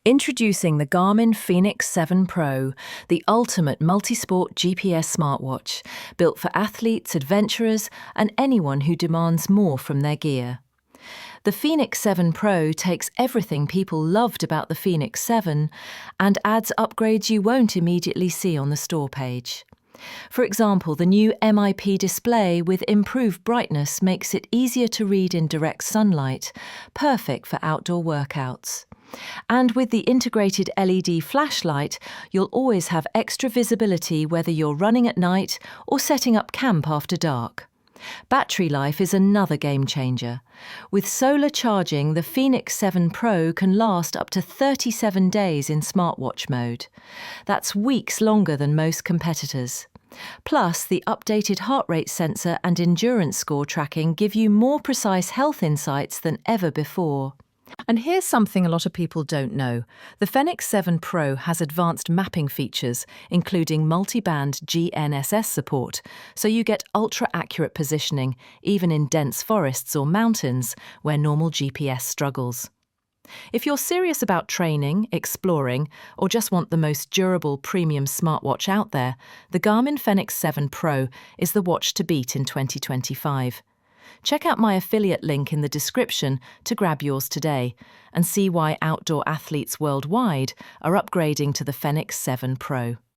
Introducing the Garmin Fenix 7 Pro, the ultimate multisport GPS smartwatch, built for athletes, adventurers, and anyone who demands more from their gear. The Fenix 7 Pro takes everything people loved about the Fenix 7 and adds upgrades you won't immediately see on the store page. For example, the new MIP display with improved brightness makes it easier to read in direct sunlight, perfect for outdoor workouts. And with the integrated LED flashlight, you'll always have extra visibility whether you're running at night or setting up camp after dark. Battery life is another game changer. With solar charging, the Fenix 7 Pro can last up to 37 days in smartwatch mode. That's weeks longer than most competitors. Plus, the updated heart rate sensor and endurance score tracking give you more precise health insights than ever before. And here's something a lot of people don't know. The Fenix 7 Pro has advanced mapping features, including multi-band GNSS support, so you get ultra-accurate positioning, even in dense forests or mountains where normal GPS struggles. If you're serious about training, exploring, or just want the most durable premium smartwatch out there, the Garmin Fenix 7 Pro is the watch to beat in 2025. Check out my affiliate link in the description to grab yours today and see why outdoor athletes worldwide are upgrading to the Fenix 7 Pro.